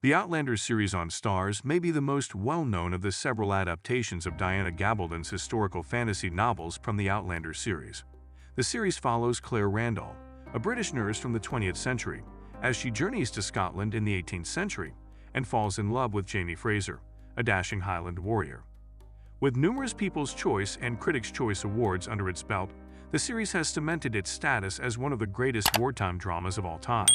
The Outlander series on Starz may be the most well-known of the several adaptations of Diana Gabaldon's historical fantasy novels from the Outlander series. The series follows Claire Randall, a British nurse from the 20th century, as she journeys to Scotland in the 18th century and falls in love with Jamie Fraser, a dashing Highland warrior. With numerous People's Choice and Critics' Choice Awards under its belt, the series has cemented its status as one of the greatest wartime dramas of all time.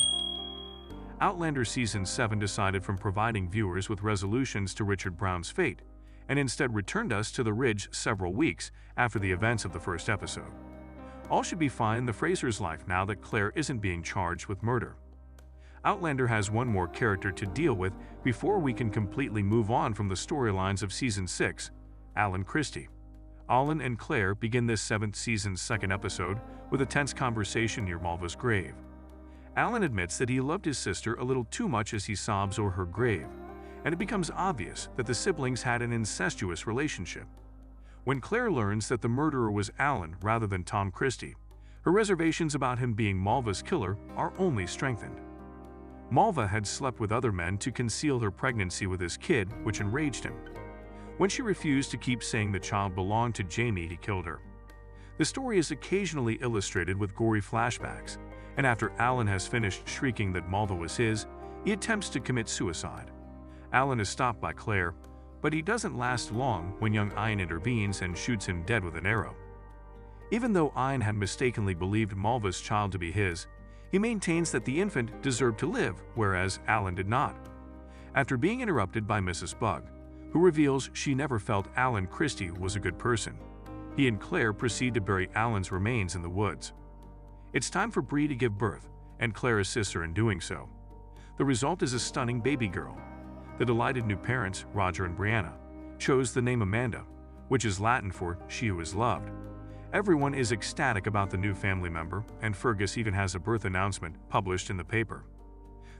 Outlander Season 7 decided from providing viewers with resolutions to Richard Brown's fate, and instead returned us to the Ridge several weeks after the events of the first episode. All should be fine in the Fraser's life now that Claire isn't being charged with murder. Outlander has one more character to deal with before we can completely move on from the storylines of Season 6, Alan Christie. Alan and Claire begin this 7th season's second episode with a tense conversation near Malva's grave. Alan admits that he loved his sister a little too much as he sobs over her grave, and it becomes obvious that the siblings had an incestuous relationship. When Claire learns that the murderer was Alan rather than Tom Christie, her reservations about him being Malva's killer are only strengthened. Malva had slept with other men to conceal her pregnancy with his kid, which enraged him. When she refused to keep saying the child belonged to Jamie, he killed her. The story is occasionally illustrated with gory flashbacks, and after Alan has finished shrieking that Malva was his, he attempts to commit suicide. Alan is stopped by Claire, but he doesn't last long when young Ian intervenes and shoots him dead with an arrow. Even though Ian had mistakenly believed Malva's child to be his, he maintains that the infant deserved to live, whereas Alan did not. After being interrupted by Mrs. Bug, who reveals she never felt Alan Christie was a good person, he and Claire proceed to bury Alan's remains in the woods. It's time for Bree to give birth, and Claire assists her in doing so. The result is a stunning baby girl. The delighted new parents, Roger and Brianna, chose the name Amanda, which is Latin for she who is loved. Everyone is ecstatic about the new family member, and Fergus even has a birth announcement published in the paper.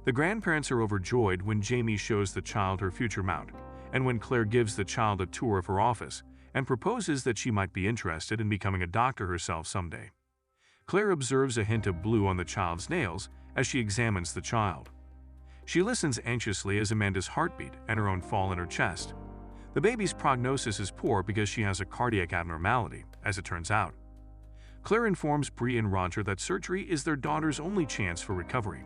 The grandparents are overjoyed when Jamie shows the child her future mount, and when Claire gives the child a tour of her office and proposes that she might be interested in becoming a doctor herself someday. Claire observes a hint of blue on the child's nails as she examines the child. She listens anxiously as Amanda's heartbeat and her own fall in her chest. The baby's prognosis is poor because she has a cardiac abnormality, as it turns out. Claire informs Bree and Roger that surgery is their daughter's only chance for recovery.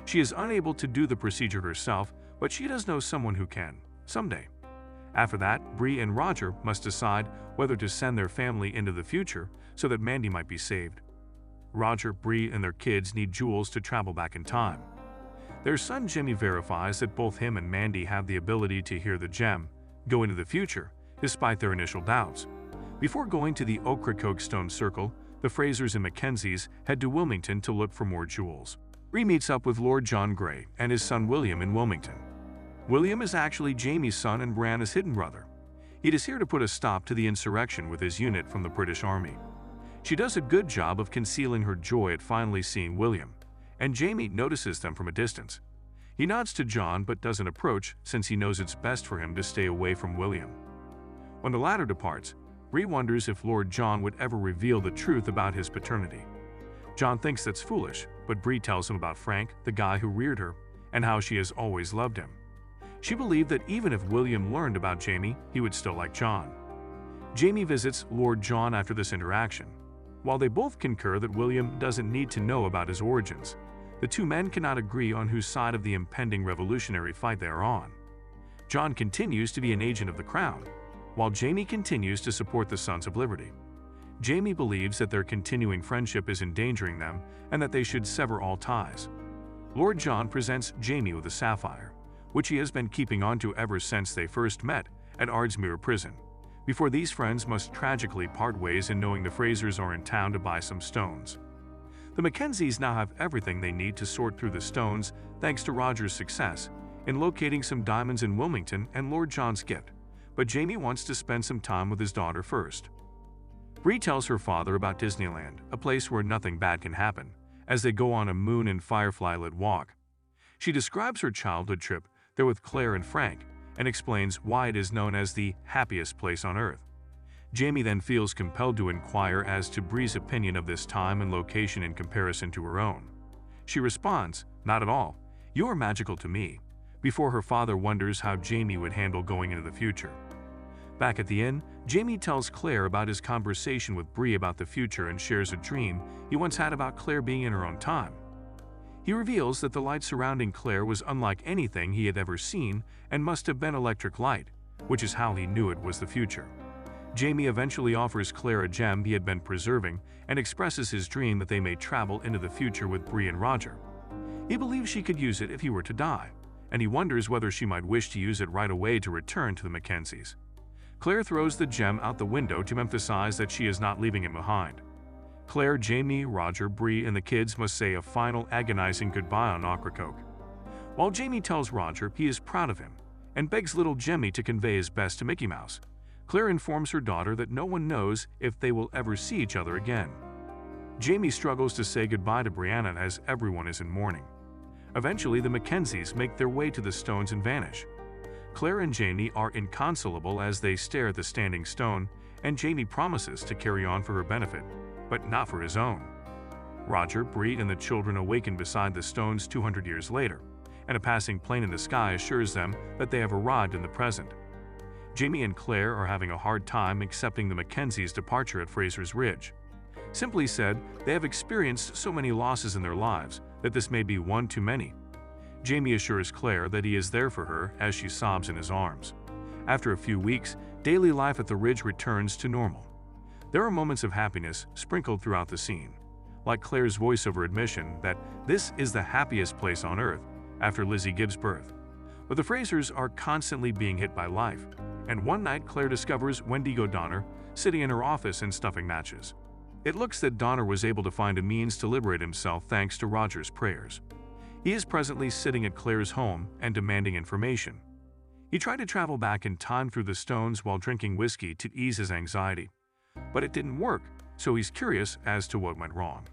She is unable to do the procedure herself, but she does know someone who can, someday. After that, Bree and Roger must decide whether to send their family into the future so that Mandy might be saved. Roger, Bree, and their kids need Jules to travel back in time. Their son Jimmy verifies that both him and Mandy have the ability to hear the gem, go into the future, despite their initial doubts. Before going to the Ocracoke Stone Circle, the Frasers and Mackenzies head to Wilmington to look for more jewels. Bree meets up with Lord John Grey and his son William in Wilmington. William is actually Jamie's son and Brianna's hidden brother. He is here to put a stop to the insurrection with his unit from the British Army. She does a good job of concealing her joy at finally seeing William, and Jamie notices them from a distance. He nods to John but doesn't approach since he knows it's best for him to stay away from William. When the latter departs, Bree wonders if Lord John would ever reveal the truth about his paternity. John thinks that's foolish, but Bree tells him about Frank, the guy who reared her, and how she has always loved him. She believed that even if William learned about Jamie, he would still like John. Jamie visits Lord John after this interaction. While they both concur that William doesn't need to know about his origins, the two men cannot agree on whose side of the impending revolutionary fight they are on. John continues to be an agent of the Crown, while Jamie continues to support the Sons of Liberty. Jamie believes that their continuing friendship is endangering them and that they should sever all ties. Lord John presents Jamie with a sapphire, which he has been keeping onto ever since they first met at Ardsmuir Prison, before these friends must tragically part ways in knowing the Frasers are in town to buy some stones. The Mackenzies now have everything they need to sort through the stones thanks to Roger's success in locating some diamonds in Wilmington and Lord John's gift, but Jamie wants to spend some time with his daughter first. Bree tells her father about Disneyland, a place where nothing bad can happen, as they go on a moon and firefly-lit walk. She describes her childhood trip there with Claire and Frank, and explains why it is known as the happiest place on Earth. Jamie then feels compelled to inquire as to Bree's opinion of this time and location in comparison to her own. She responds, "Not at all. You are magical to me. before her father wonders how Jamie would handle going into the future. Back at the inn, Jamie tells Claire about his conversation with Bree about the future and shares a dream he once had about Claire being in her own time. He reveals that the light surrounding Claire was unlike anything he had ever seen and must have been electric light, which is how he knew it was the future. Jamie eventually offers Claire a gem he had been preserving and expresses his dream that they may travel into the future with Bree and Roger. He believes she could use it if he were to die, and he wonders whether she might wish to use it right away to return to the Mackenzies. Claire throws the gem out the window to emphasize that she is not leaving him behind. Claire, Jamie, Roger, Bree, and the kids must say a final agonizing goodbye on Ocracoke. While Jamie tells Roger he is proud of him and begs little Jemmy to convey his best to Mickey Mouse, Claire informs her daughter that no one knows if they will ever see each other again. Jamie struggles to say goodbye to Brianna as everyone is in mourning. Eventually, the Mackenzies make their way to the stones and vanish. Claire and Jamie are inconsolable as they stare at the standing stone, and Jamie promises to carry on for her benefit, but not for his own. Roger, Bree, and the children awaken beside the stones 200 years later, and a passing plane in the sky assures them that they have arrived in the present. Jamie and Claire are having a hard time accepting the Mackenzies' departure at Fraser's Ridge. Simply said, they have experienced so many losses in their lives that this may be one too many. Jamie assures Claire that he is there for her as she sobs in his arms. After a few weeks, daily life at the Ridge returns to normal. There are moments of happiness sprinkled throughout the scene, like Claire's voiceover admission that this is the happiest place on earth after Lizzie gives birth. But the Frasers are constantly being hit by life, and one night Claire discovers Wendigo Donner sitting in her office and stuffing matches. It looks that Donner was able to find a means to liberate himself thanks to Roger's prayers. He is presently sitting at Claire's home and demanding information. He tried to travel back in time through the stones while drinking whiskey to ease his anxiety, but it didn't work, so he's curious as to what went wrong.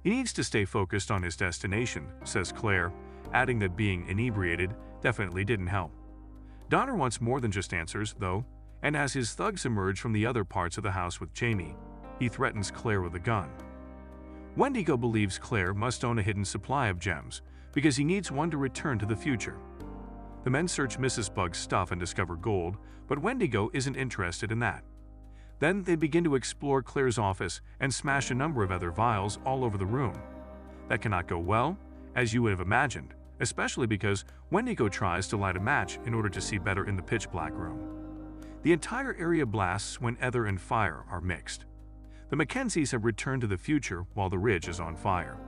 He needs to stay focused on his destination, says Claire, adding that being inebriated definitely didn't help. Donner wants more than just answers, though, and as his thugs emerge from the other parts of the house with Jamie, he threatens Claire with a gun. Wendigo believes Claire must own a hidden supply of gems because he needs one to return to the future. The men search Mrs. Bug's stuff and discover gold, but Wendigo isn't interested in that. Then they begin to explore Claire's office and smash a number of other vials all over the room. That cannot go well, as you would have imagined, especially because Wendigo tries to light a match in order to see better in the pitch-black room. The entire area blasts when ether and fire are mixed. The Mackenzies have returned to the future while the Ridge is on fire.